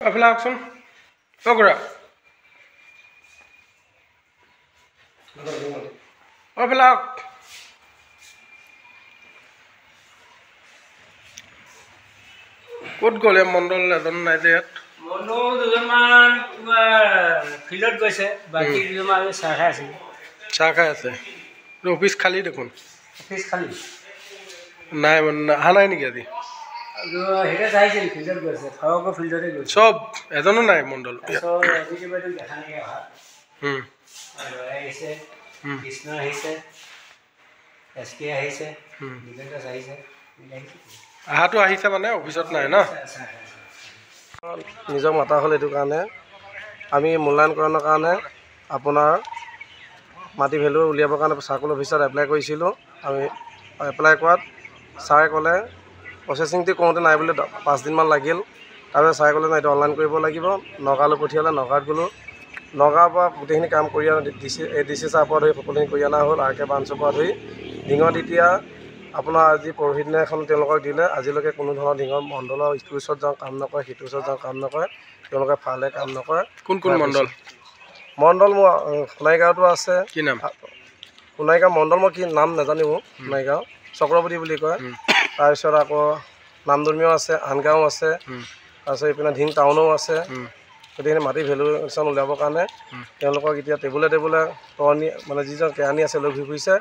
Afla action. Ogra. Afla. What goal Mondol এজন নাই যে ইয়াত মণ্ডল দুজনমান ফিল্ডত গৈছে বাকী দুজনমান আমি চাহ খাই আছিলোঁ চাহ খাই আছে অফিচ খালী দেখোন অফিচ খালী নাই অহা নাই নেকি আজি সেইটা চাইছিল ফিল্ডত গৈছে ফাৰুকৰ ফিল্ডতে গৈছে চব এজনো নাই মণ্ডল দেখা নাইকিয়া অহা আহিছে কৃষ্ণ আহিছে এছ কে আহিছে দিগন্ত আহিছে আহাটো আহিছে মানে অফিচত নাই ন নিজক মাতা হ'ল এইটো কাৰণে আমি মূল্যায়নকৰণৰ কাৰণে আপোনাৰ মাটি ভেলু উলিয়াবৰ কাৰণে চাৰ্কল অফিচত এপ্লাই কৰিছিলোঁ আমি এপ্লাই কৰাত ছাৰে ক'লে প্ৰচেচিংটো কৰোঁতে নাই বুলি 5 দিনমান লাগিল তাৰপিছত ছাৰে ক'লে নাই এইটো অনলাইন কৰিব লাগিব নগাঁৱলৈ পঠিয়ালে নগাঁৱত গ'লোঁ নগাঁৱৰ পৰা গোটেইখিনি কাম কৰি ডি চি ছাৰৰ পৰা ধৰি সকলোখিনি কৰি অনা হ'ল আৰ কে ব্ৰাঞ্চৰ পৰা ধৰি ডিঙত এতিয়া আপোনাৰ আজি পৰহি দিনা এখন তেওঁলোকক দিলে আজিলৈকে কোনো ধৰণৰ ডিঙৰ মণ্ডলৰ ইটোৰ ওচৰত যাওঁ কাম নকৰে সিটোৰ ওচৰত যাওঁ কাম নকৰে তেওঁলোকে ফালে কাম নকৰে কোন কোন মণ্ডল মোৰ সোণাইগাঁৱতো আছে কি নাম সোণাইগাঁও মণ্ডল মই কি নাম নাজানিব সোণাইগাঁও চক্ৰৱৰ্তী বুলি কয় তাৰপিছত আকৌ নামদুৰ্মীও আছে আনগাঁও আছে তাৰপিছত এইপিনে ঢিং টাউনো আছে গোটেইখিনি মাটি ভেলুৱেশ্যন উলিয়াবৰ কাৰণে তেওঁলোকক এতিয়া টেবুলে তৰণি মানে যিজন কেৰাণী আছে লৈ ঘূৰি ফুৰিছে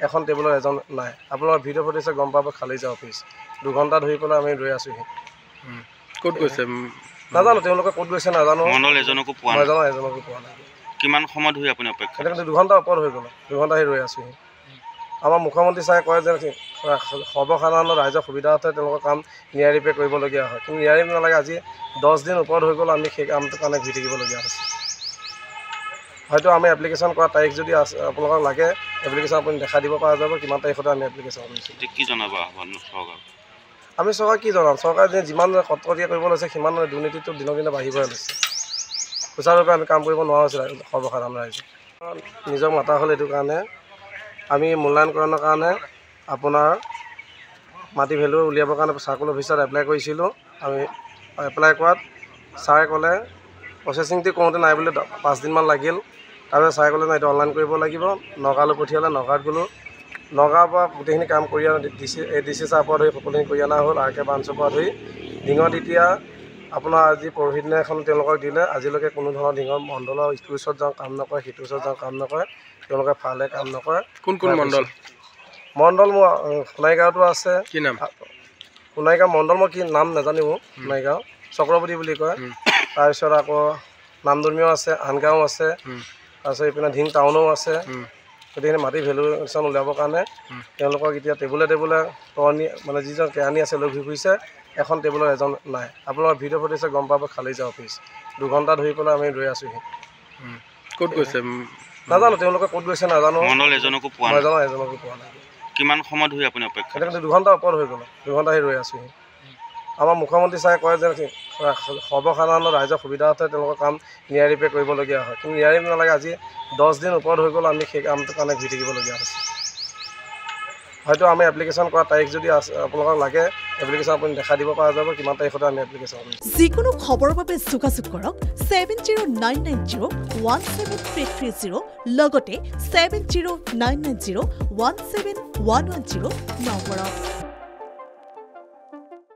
এখন টেবুলৰ এজন নাই আপোনালোকৰ ভিডিঅ' ফুটেজে গম পাব খালী যায় অফিচ 2 ঘণ্টা ধৰি পেলাই আমি ৰৈ আছোঁহি ক'ত গৈছে নাজানো তেওঁলোকে ক'ত গৈছে নাজানো মণ্ডল এজনকো পোৱা নাই কিমান সময় ধৰি আপুনি অপেক্ষা সেইটো 2 ঘণ্টা ওপৰত হৈ গ'ল 2 ঘণ্টা আহি ৰৈ আছোঁহি আমাৰ মুখ্যমন্ত্ৰী ছাৰে কয় যে সৰ্বসাধাৰণ ৰাইজৰ সুবিধাৰ্থে তেওঁলোকৰ কাম নিয়াৰিকৈ কৰিবলগীয়া হয় কিন্তু নিয়াৰি নালাগে আজি 10 দিন ওপৰত হৈ গ'ল আমি সেই কামটোৰ কাৰণে ঘূৰি থাকিবলগীয়া হৈছে হয়তো আমি এপ্লিকেশ্যন কৰা তাৰিখ যদি আছে আপোনালোকক লাগে এপ্লিকেশ্যন আপুনি দেখাই দিব পৰা যাব কিমান তাৰিখতে আমি এপ্লিকেশ্যন কৰিছোঁ কি জনাব আহ্বান চৰকাৰ আমি চৰকাৰক কি জনাম চৰকাৰে যিমান কটকটীয়া কৰিব লৈছে সিমান দুৰ্নীতিটো দিনক দিনে বাঢ়িবই লৈছে সুচাৰুৰূপে আমি কাম কৰিব নোৱাৰা হৈছিল সৰ্বসাধাৰণ ৰাইজে নিজক মাতা হ'ল এইটো কাৰণে আমি মূল্যায়নকৰণৰ কাৰণে আপোনাৰ মাটি ভেলু উলিয়াবৰ কাৰণে চাৰ্কল অফিচত এপ্লাই কৰিছিলোঁ আমি এপ্লাই কৰাত ছাৰে ক'লে প্ৰচেচিংটো কৰোঁতে নাই বুলি 5 দিনমান লাগিল তাৰপিছত ছাৰে ক'লে নাই এইটো অনলাইন কৰিব লাগিব নগাঁৱলৈ পঠিয়ালে নগাঁৱত গ'লোঁ নগাঁৱৰ পৰা গোটেইখিনি কাম কৰি ডি চি ছাৰৰ পৰা ধৰি সকলোখিনি কৰি অনা হ'ল আৰ কে ব্ৰাঞ্চৰ পৰা ধৰি ডিঙত এতিয়া আপোনাৰ আজি পৰহি দিনা এখন তেওঁলোকক দিলে আজিলৈকে কোনো ধৰণৰ ডিঙৰ মণ্ডলৰ ইটোৰ ওচৰত যাওঁ কাম নকৰে সিটোৰ ওচৰত যাওঁ কাম নকৰে তেওঁলোকে ফালে কাম নকৰে কোন মণ্ডল মোৰ সোণাইগাঁৱতো আছে কি নাম সোণাইগাঁও মণ্ডল মই কি নাম নাজানিব সোণাইগাঁও চক্ৰৱৰ্তী বুলি কয় তাৰপিছত আকৌ নামদুৰ্মীও আছে আনগাঁও আছে তাৰপিছত এইপিনে ঢিং টাউনো আছে গোটেইখিনি মাটি ভেলুৱেশ্যন উলিয়াবৰ কাৰণে তেওঁলোকক এতিয়া টেবুলে তৰণি মানে যিজন কেৰাণী আছে লৈ ঘূৰি ফুৰিছে এখন টেবুলৰ এজন নাই আপোনালোকৰ ভিডিঅ' ফুটেজে গম পাব খালী যায় অফিচ 2 ঘণ্টা ধৰি পেলাই আমি ৰৈ আছোঁহি ক'ত গৈছে নাজানো তেওঁলোকে ক'ত গৈছে নাজানো মণ্ডল এজনকো পোৱা নাই কিমান সময় ধৰি আপুনি অপেক্ষা সেইটো 2 ঘণ্টা ওপৰত হৈ গ'ল 2 ঘণ্টা আহি ৰৈ আছোঁহি আমাৰ মুখ্যমন্ত্ৰী ছাৰে কয় যে সৰ্বসাধাৰণ ৰাইজৰ সুবিধাৰ্থে তেওঁলোকৰ কাম নিয়াৰিকৈ কৰিবলগীয়া হয় কিন্তু নিয়াৰি নালাগে আজি 10 দিন ওপৰত হৈ গ'ল আমি সেই কামটোৰ কাৰণে ঘূৰি থাকিবলগীয়া হৈছে হয়তো আমি এপ্লিকেশ্যন কৰা তাৰিখ যদি আছে আপোনালোকক লাগে এপ্লিকেশ্যন আপুনি দেখাই দিব পৰা যাব কিমান তাৰিখতে আমি এপ্লিকেশ্যন কৰিছোঁ যিকোনো খবৰৰ বাবে যোগাযোগ কৰক 7099017330 লগতে 7099017110 নম্বৰত